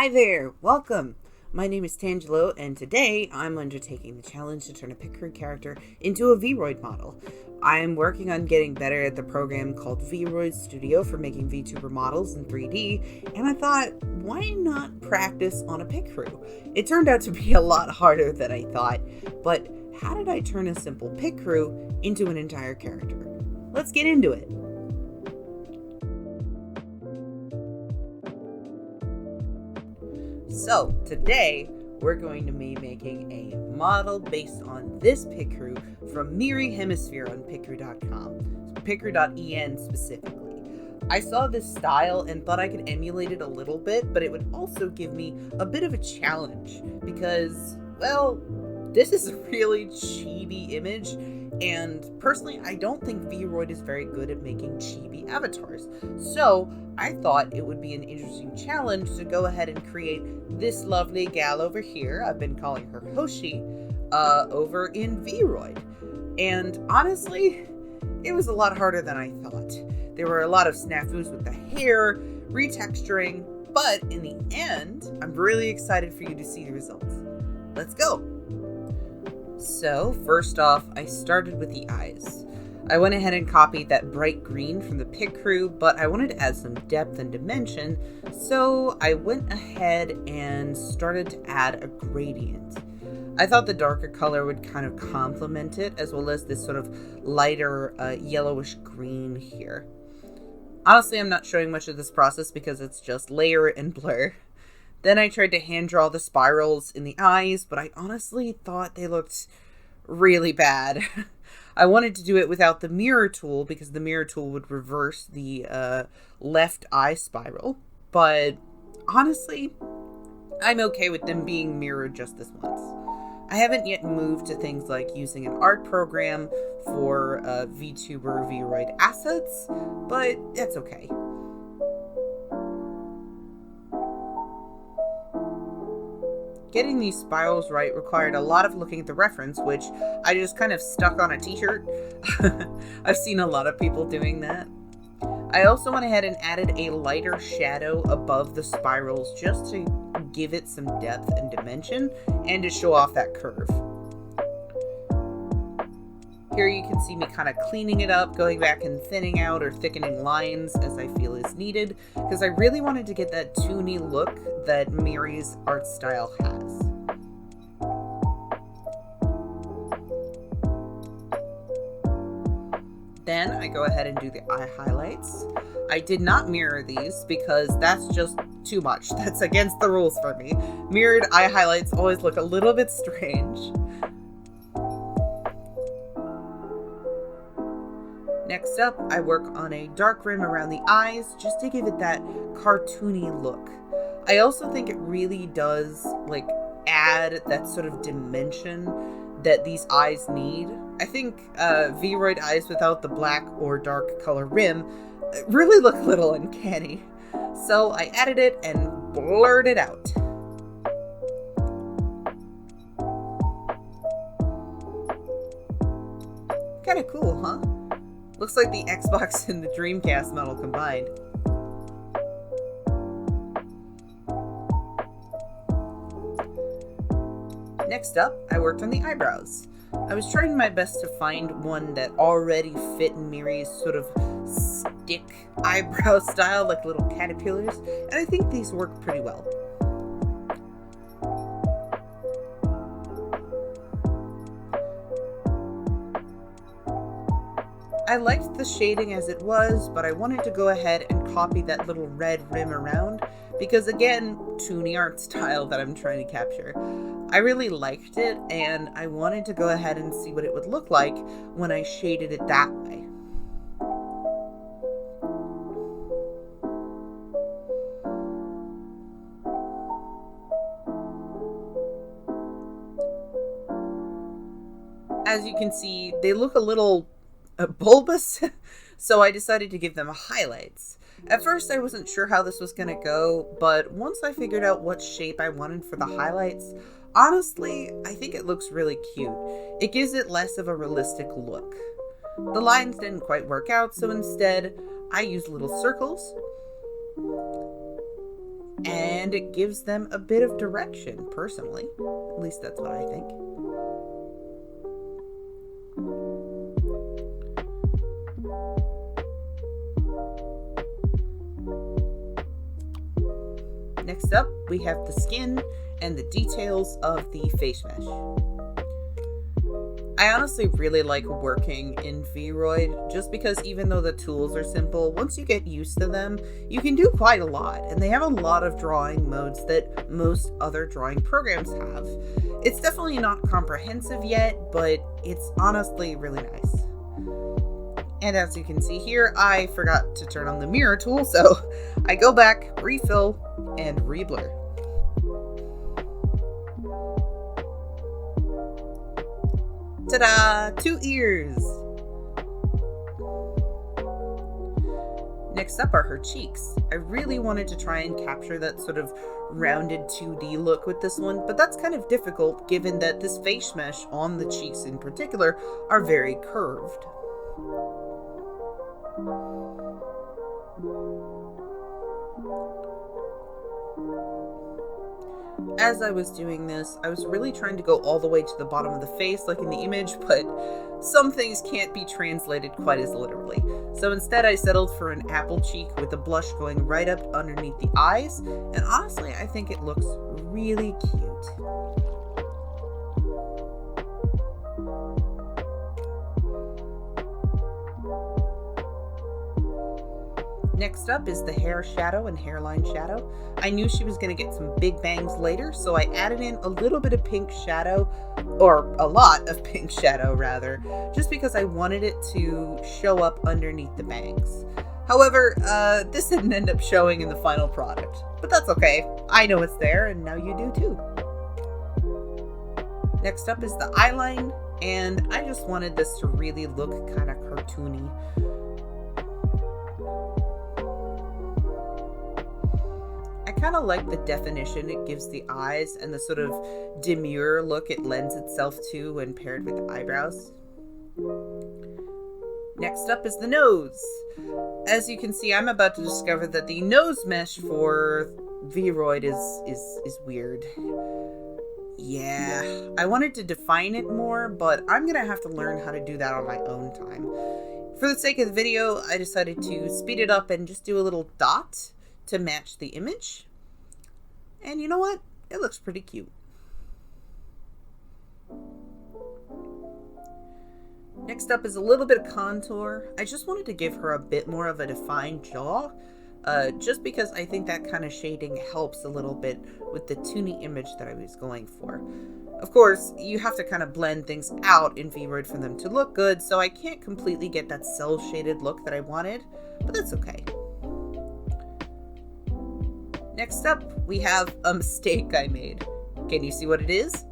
Hi there, welcome! My name is Tangelo, and today I'm undertaking the challenge to turn a Picrew character into a Vroid model. I'm working on getting better at the program called Vroid Studio for making Vtuber models in 3D, and I thought, why not practice on a Picrew? It turned out to be a lot harder than I thought, but how did I turn a simple Picrew into an entire character? Let's get into it. So, today, we're going to be making a model based on this Picrew from Miri Hemisphere on Picrew.com, Picrew.en specifically. I saw this style and thought I could emulate it a little bit, but it would also give me a bit of a challenge because, well, this is a really chibi image, and personally, I don't think Vroid is very good at making chibi avatars. So, I thought it would be an interesting challenge to go ahead and create this lovely gal over here, I've been calling her Hoshi, over in Vroid. And honestly, it was a lot harder than I thought. There were a lot of snafus with the hair, retexturing, but in the end, I'm really excited for you to see the results. Let's go! So, first off, I started with the eyes. I went ahead and copied that bright green from the Picrew, but I wanted to add some depth and dimension, so I went ahead and started to add a gradient. I thought the darker color would kind of complement it, as well as this sort of lighter yellowish green here. Honestly, I'm not showing much of this process because it's just layer and blur. Then I tried to hand draw the spirals in the eyes, but I honestly thought they looked really bad. I wanted to do it without the mirror tool because the mirror tool would reverse the left eye spiral. But honestly, I'm okay with them being mirrored just this once. I haven't yet moved to things like using an art program for VTuber Vroid assets, but that's okay. Getting these spirals right required a lot of looking at the reference, which I just kind of stuck on a t-shirt. I've seen a lot of people doing that. I also went ahead and added a lighter shadow above the spirals just to give it some depth and dimension and to show off that curve. Here you can see me kind of cleaning it up, going back and thinning out or thickening lines as I feel is needed, because I really wanted to get that toony look that Miri's art style has. Then I go ahead and do the eye highlights. I did not mirror these because that's just too much. That's against the rules for me. Mirrored eye highlights always look a little bit strange. Next up, I work on a dark rim around the eyes just to give it that cartoony look. I also think it really does add that sort of dimension that these eyes need. I think Vroid eyes without the black or dark color rim really look a little uncanny. So I added it and blurred it out. Kinda cool, huh? Looks like the Xbox and the Dreamcast model combined. Next up, I worked on the eyebrows. I was trying my best to find one that already fit Miri's sort of stick eyebrow style, like little caterpillars, and I think these work pretty well. I liked the shading as it was, but I wanted to go ahead and copy that little red rim around because, again, toony art style that I'm trying to capture. I really liked it, and I wanted to go ahead and see what it would look like when I shaded it that way. As you can see, they look a little bulbous, so I decided to give them highlights. At first I wasn't sure how this was gonna go, but once I figured out what shape I wanted for the highlights, honestly, I think it looks really cute. It gives it less of a realistic look. The lines didn't quite work out, so instead I used little circles. And and it gives them a bit of direction, personally. At least that's what I think. Next up, we have the skin and the details of the face mesh. I honestly really like working in Vroid just because even though the tools are simple, once you get used to them, you can do quite a lot, and they have a lot of drawing modes that most other drawing programs have. It's definitely not comprehensive yet, but it's honestly really nice. And as you can see here, I forgot to turn on the mirror tool, so I go back, refill, and reblur. Ta-da! 2 ears! Next up are her cheeks. I really wanted to try and capture that sort of rounded 2D look with this one, but that's kind of difficult given that this face mesh on the cheeks in particular are very curved. As I was doing this, I was really trying to go all the way to the bottom of the face like in the image, but some things can't be translated quite as literally. So instead I settled for an apple cheek with the blush going right up underneath the eyes, and honestly I think it looks really cute. Next up is the hair shadow and hairline shadow. I knew she was going to get some big bangs later, so I added in a little bit of pink shadow, or a lot of pink shadow rather, just because I wanted it to show up underneath the bangs. However, this didn't end up showing in the final product, but that's okay. I know it's there, and now you do too. Next up is the eyeline, and I just wanted this to really look kind of cartoony. I kind of like the definition it gives the eyes and the sort of demure look it lends itself to when paired with the eyebrows. Next up is the nose. As you can see, I'm about to discover that the nose mesh for Vroid is weird. Yeah, I wanted to define it more, but I'm gonna have to learn how to do that on my own time. For the sake of the video, I decided to speed it up and just do a little dot to match the image. And you know what? It looks pretty cute. Next up is a little bit of contour. I just wanted to give her a bit more of a defined jaw, just because I think that kind of shading helps a little bit with the toony image that I was going for. Of course, you have to kind of blend things out in Vroid for them to look good, so I can't completely get that cel-shaded look that I wanted, but that's okay. Next up, we have a mistake I made. Can you see what it is?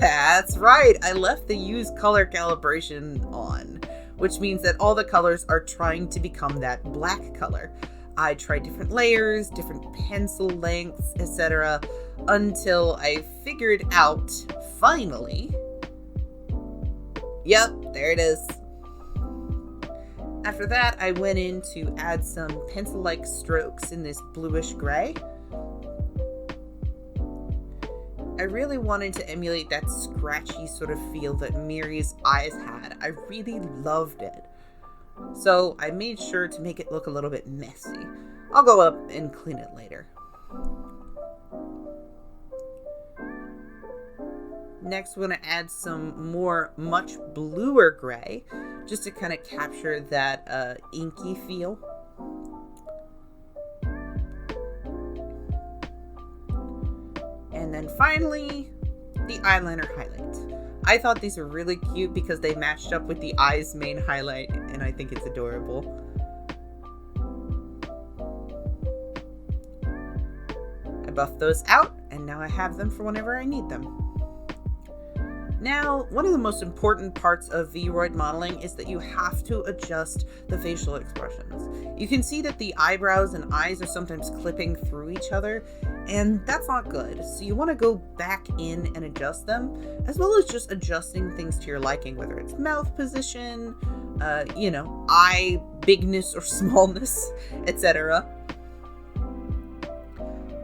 That's right, I left the use color calibration on, which means that all the colors are trying to become that black color. I tried different layers, different pencil lengths, etc., until I figured out, finally, yep, there it is. After that, I went in to add some pencil-like strokes in this bluish gray. I really wanted to emulate that scratchy sort of feel that Miri's eyes had. I really loved it. So I made sure to make it look a little bit messy. I'll go up and clean it later. Next, we're going to add some more much bluer gray, just to kind of capture that inky feel. And then finally, the eyeliner highlight. I thought these were really cute because they matched up with the eye's main highlight, and I think it's adorable. I buffed those out, and now I have them for whenever I need them. Now, one of the most important parts of Vroid modeling is that you have to adjust the facial expressions. You can see that the eyebrows and eyes are sometimes clipping through each other, and that's not good. So you want to go back in and adjust them, as well as just adjusting things to your liking, whether it's mouth position, eye bigness or smallness, etc.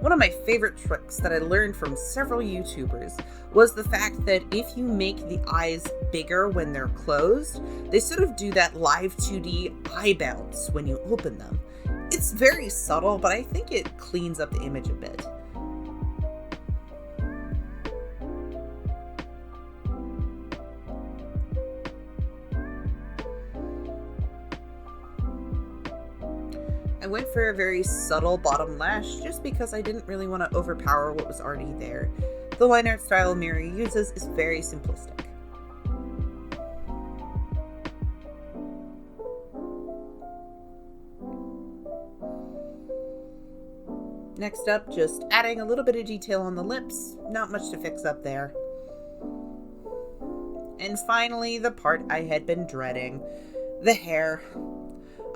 One of my favorite tricks that I learned from several YouTubers was the fact that if you make the eyes bigger when they're closed, they sort of do that live 2D eye bounce when you open them. It's very subtle, but I think it cleans up the image a bit. I went for a very subtle bottom lash just because I didn't really want to overpower what was already there. The line art style Miri uses is very simplistic. Next up, just adding a little bit of detail on the lips, not much to fix up there. And finally, the part I had been dreading, the hair.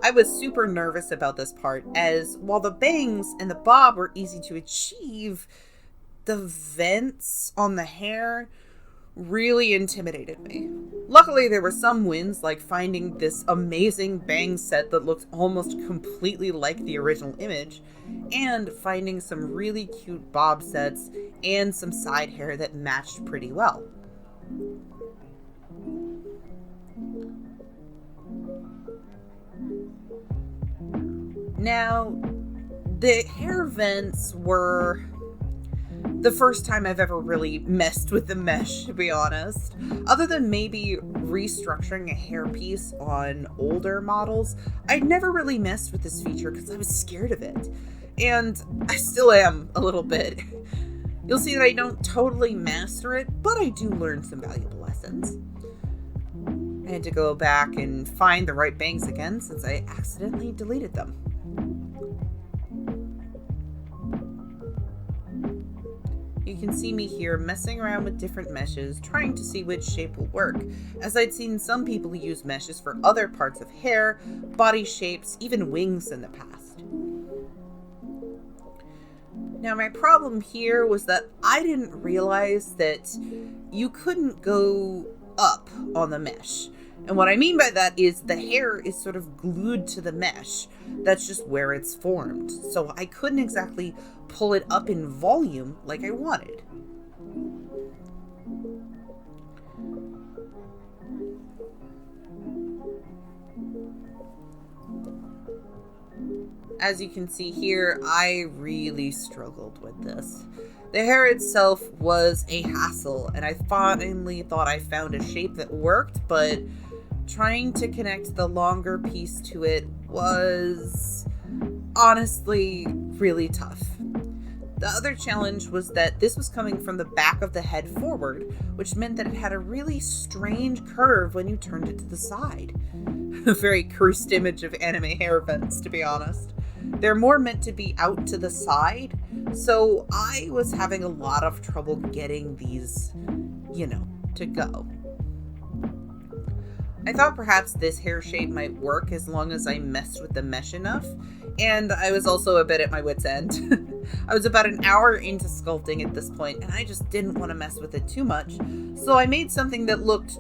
I was super nervous about this part, as while the bangs and the bob were easy to achieve, the vents on the hair really intimidated me. Luckily, there were some wins, like finding this amazing bang set that looked almost completely like the original image, and finding some really cute bob sets and some side hair that matched pretty well. Now, the hair vents were the first time I've ever really messed with the mesh, to be honest. Other than maybe restructuring a hairpiece on older models, I'd never really messed with this feature because I was scared of it. And I still am a little bit. You'll see that I don't totally master it, but I do learn some valuable lessons. I had to go back and find the right bangs again since I accidentally deleted them. You can see me here messing around with different meshes, trying to see which shape will work, as I'd seen some people use meshes for other parts of hair, body shapes, even wings in the past. Now my problem here was that I didn't realize that you couldn't go up on the mesh. And what I mean by that is the hair is sort of glued to the mesh. That's just where it's formed. So I couldn't exactly pull it up in volume like I wanted. As you can see here, I really struggled with this. The hair itself was a hassle, and I finally thought I found a shape that worked, but trying to connect the longer piece to it was honestly really tough. The other challenge was that this was coming from the back of the head forward, which meant that it had a really strange curve when you turned it to the side. A very cursed image of anime hair vents, to be honest. They're more meant to be out to the side, so I was having a lot of trouble getting these, to go. I thought perhaps this hair shape might work as long as I messed with the mesh enough, and I was also a bit at my wit's end. I was about an hour into sculpting at this point, and I just didn't want to mess with it too much, so I made something that looked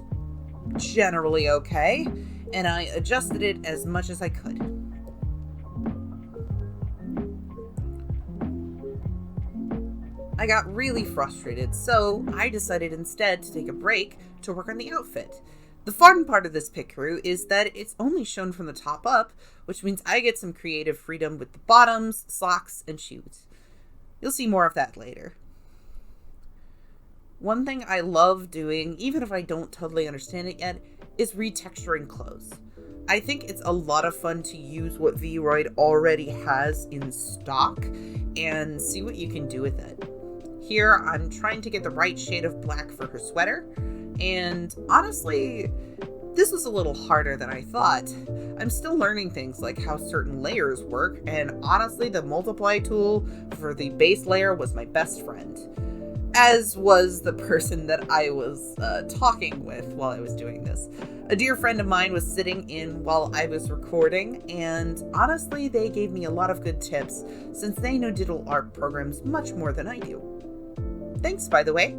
generally okay, and I adjusted it as much as I could. I got really frustrated, so I decided instead to take a break to work on the outfit. The fun part of this Picrew is that it's only shown from the top up, which means I get some creative freedom with the bottoms, socks, and shoes. You'll see more of that later. One thing I love doing, even if I don't totally understand it yet, is retexturing clothes. I think it's a lot of fun to use what Vroid already has in stock and see what you can do with it. Here, I'm trying to get the right shade of black for her sweater, and honestly, this was a little harder than I thought. I'm still learning things like how certain layers work, and honestly, the multiply tool for the base layer was my best friend, as was the person that I was talking with while I was doing this. A dear friend of mine was sitting in while I was recording, and honestly, they gave me a lot of good tips since they know digital art programs much more than I do. Thanks, by the way.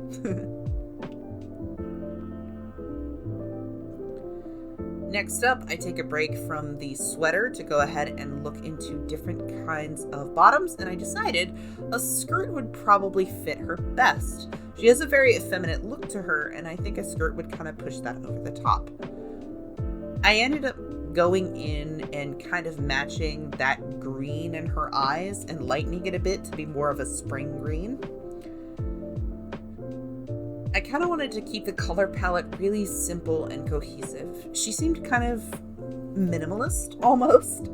Next up, I take a break from the sweater to go ahead and look into different kinds of bottoms, and I decided a skirt would probably fit her best. She has a very effeminate look to her, and I think a skirt would kind of push that over the top. I ended up going in and kind of matching that green in her eyes and lightening it a bit to be more of a spring green. I kind of wanted to keep the color palette really simple and cohesive. She seemed kind of minimalist, almost.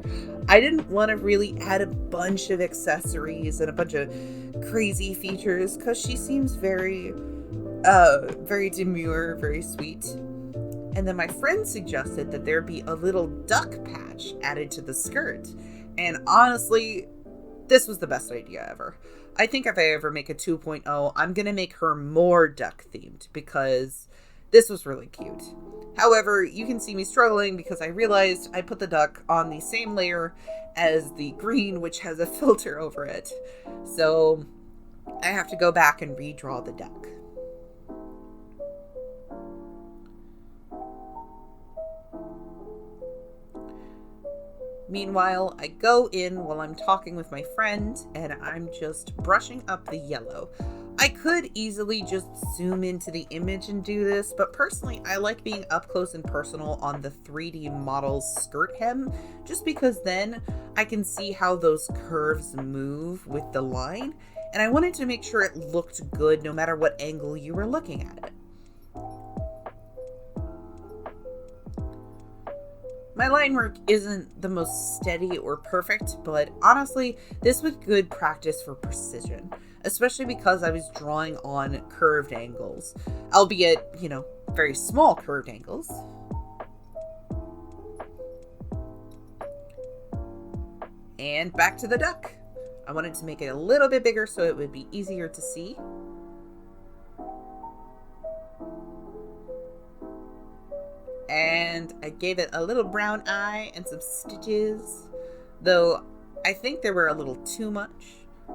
I didn't want to really add a bunch of accessories and a bunch of crazy features because she seems very demure, very sweet. And then my friend suggested that there be a little duck patch added to the skirt. And honestly, this was the best idea ever. I think if I ever make a 2.0, I'm going to make her more duck themed because this was really cute. However, you can see me struggling because I realized I put the duck on the same layer as the green, which has a filter over it. So I have to go back and redraw the duck. Meanwhile, I go in while I'm talking with my friend and I'm just brushing up the yellow. I could easily just zoom into the image and do this, but personally I like being up close and personal on the 3D model's skirt hem, just because then I can see how those curves move with the line, and I wanted to make sure it looked good no matter what angle you were looking at it. My line work isn't the most steady or perfect, but honestly, this was good practice for precision, especially because I was drawing on curved angles, albeit, very small curved angles. And back to the duck. I wanted to make it a little bit bigger so it would be easier to see. And I gave it a little brown eye and some stitches, though I think they were a little too much.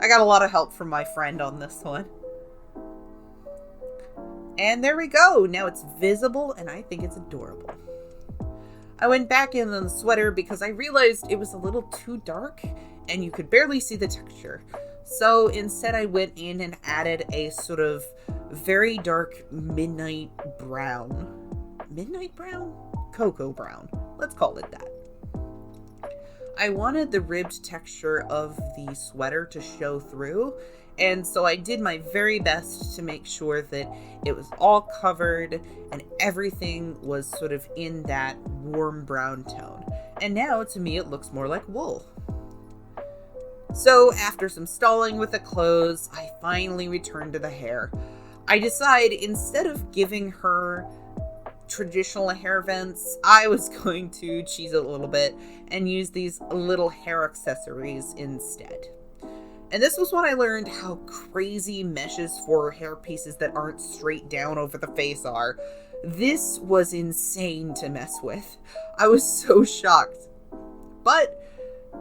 I got a lot of help from my friend on this one. And there we go. Now it's visible and I think it's adorable. I went back in on the sweater because I realized it was a little too dark and you could barely see the texture. So instead I went in and added a sort of very dark midnight brown. Midnight brown? Cocoa brown. Let's call it that. I wanted the ribbed texture of the sweater to show through, and so I did my very best to make sure that it was all covered and everything was sort of in that warm brown tone. And now, to me, it looks more like wool. So after some stalling with the clothes, I finally returned to the hair. I decide instead of giving her traditional hair vents, I was going to cheese it a little bit and use these little hair accessories instead. And this was when I learned how crazy meshes for hair pieces that aren't straight down over the face are. This was insane to mess with. I was so shocked. But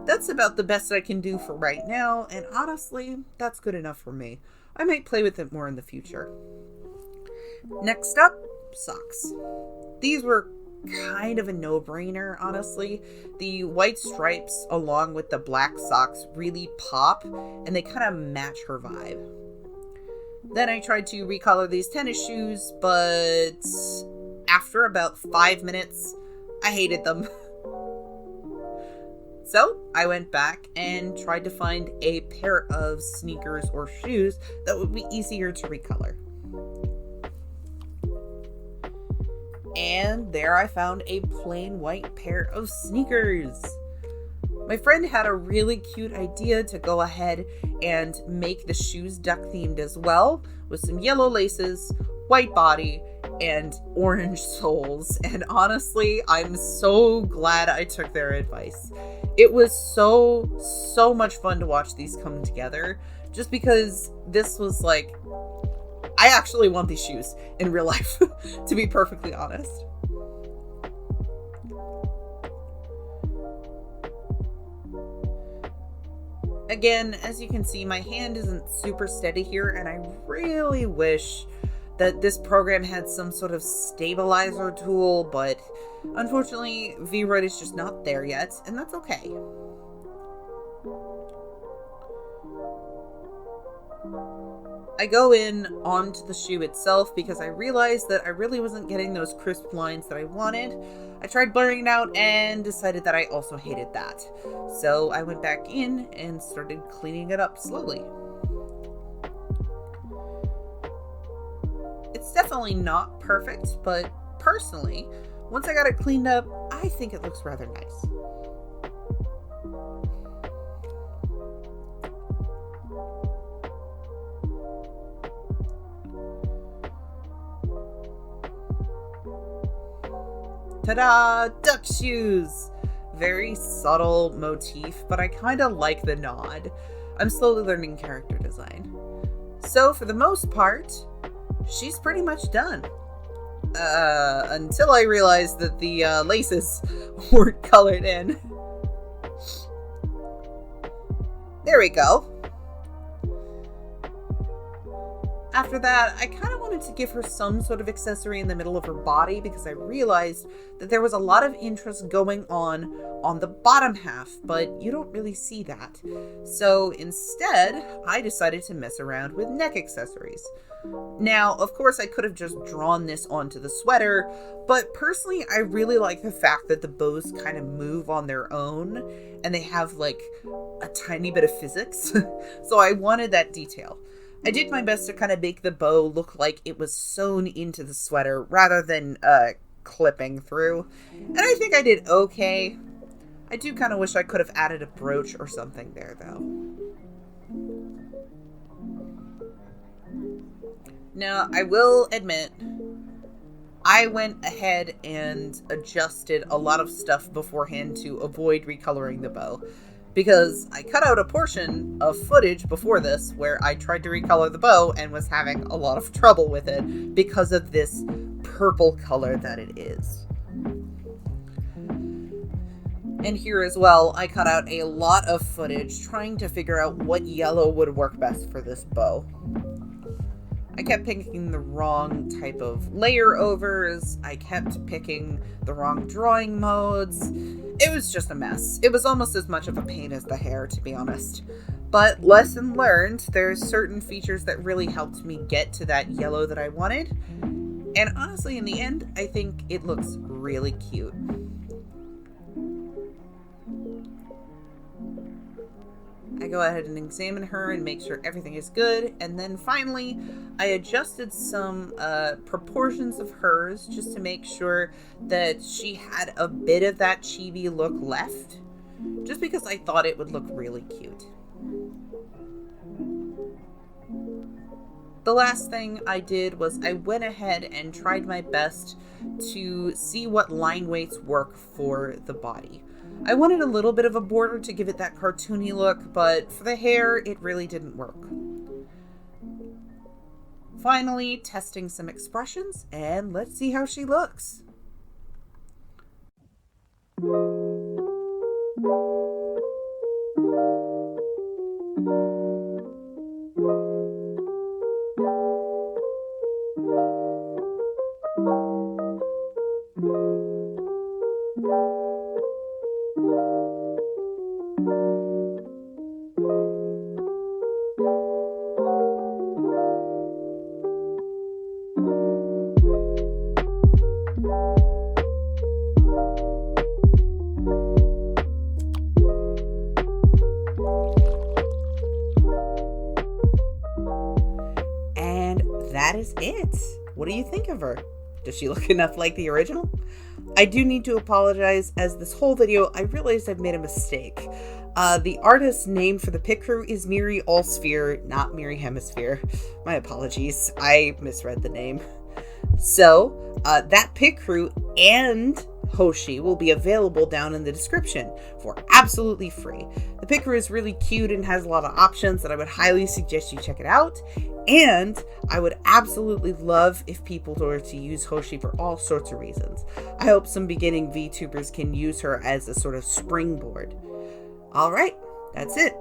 that's about the best I can do for right now, and honestly, that's good enough for me. I might play with it more in the future. Next up, socks. These were kind of a no-brainer, honestly. The white stripes along with the black socks really pop, and they kind of match her vibe. Then I tried to recolor these tennis shoes, but after about 5 minutes, I hated them. So I went back and tried to find a pair of sneakers or shoes that would be easier to recolor. And there I found a plain white pair of sneakers. My friend had a really cute idea to go ahead and make the shoes duck themed as well, with some yellow laces, white body, and orange soles. And honestly, I'm so glad I took their advice. It was so much fun to watch these come together, just because this was like, I actually want these shoes in real life, to be perfectly honest. Again, as you can see, my hand isn't super steady here, and I really wish that this program had some sort of stabilizer tool, but unfortunately, Vroid is just not there yet, and that's okay. I go in onto the shoe itself because I realized that I really wasn't getting those crisp lines that I wanted. I tried blurring it out and decided that I also hated that. So I went back in and started cleaning it up slowly. It's definitely not perfect, but personally, once I got it cleaned up, I think it looks rather nice. Ta-da! Duck shoes! Very subtle motif, but I kind of like the nod. I'm slowly learning character design. So, for the most part, she's pretty much done. Until I realized that the laces weren't colored in. There we go. After that, I kind of wanted to give her some sort of accessory in the middle of her body because I realized that there was a lot of interest going on the bottom half, but you don't really see that. So instead, I decided to mess around with neck accessories. Now, of course, I could have just drawn this onto the sweater, but personally, I really like the fact that the bows kind of move on their own and they have like a tiny bit of physics. So I wanted that detail. I did my best to kind of make the bow look like it was sewn into the sweater rather than clipping through. And I think I did okay. I do kind of wish I could have added a brooch or something there, though. Now, I will admit, I went ahead and adjusted a lot of stuff beforehand to avoid recoloring the bow. Because I cut out a portion of footage before this where I tried to recolor the bow and was having a lot of trouble with it because of this purple color that it is. And here as well, I cut out a lot of footage trying to figure out what yellow would work best for this bow. I kept picking the wrong type of layer overs. I kept picking the wrong drawing modes. It was just a mess. It was almost as much of a pain as the hair, to be honest. But lesson learned, there's certain features that really helped me get to that yellow that I wanted. And honestly, in the end, I think it looks really cute. I go ahead and examine her and make sure everything is good. And then finally, I adjusted some proportions of hers just to make sure that she had a bit of that chibi look left. Just because I thought it would look really cute. The last thing I did was I went ahead and tried my best to see what line weights work for the body. I wanted a little bit of a border to give it that cartoony look, but for the hair, it really didn't work. Finally, testing some expressions, and let's see how she looks. That is it. What do you think of her? Does she look enough like the original? I do need to apologize, as this whole video I realized I've made a mistake. The artist's name for the Picrew is Miri Allsphere, not Miri Hemisphere. My apologies, I misread the name. So, that Picrew and Hoshi will be available down in the description for absolutely free. The Picrew is really cute and has a lot of options that I would highly suggest you check it out. And I would absolutely love if people were to use Hoshi for all sorts of reasons. I hope some beginning VTubers can use her as a sort of springboard. Alright, that's it.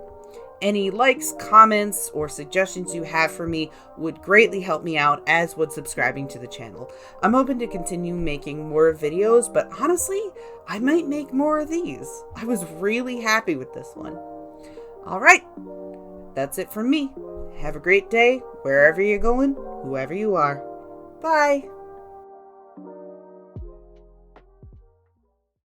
Any likes, comments, or suggestions you have for me would greatly help me out, as would subscribing to the channel. I'm hoping to continue making more videos, but honestly, I might make more of these. I was really happy with this one. Alright, that's it from me. Have a great day, wherever you're going, whoever you are. Bye!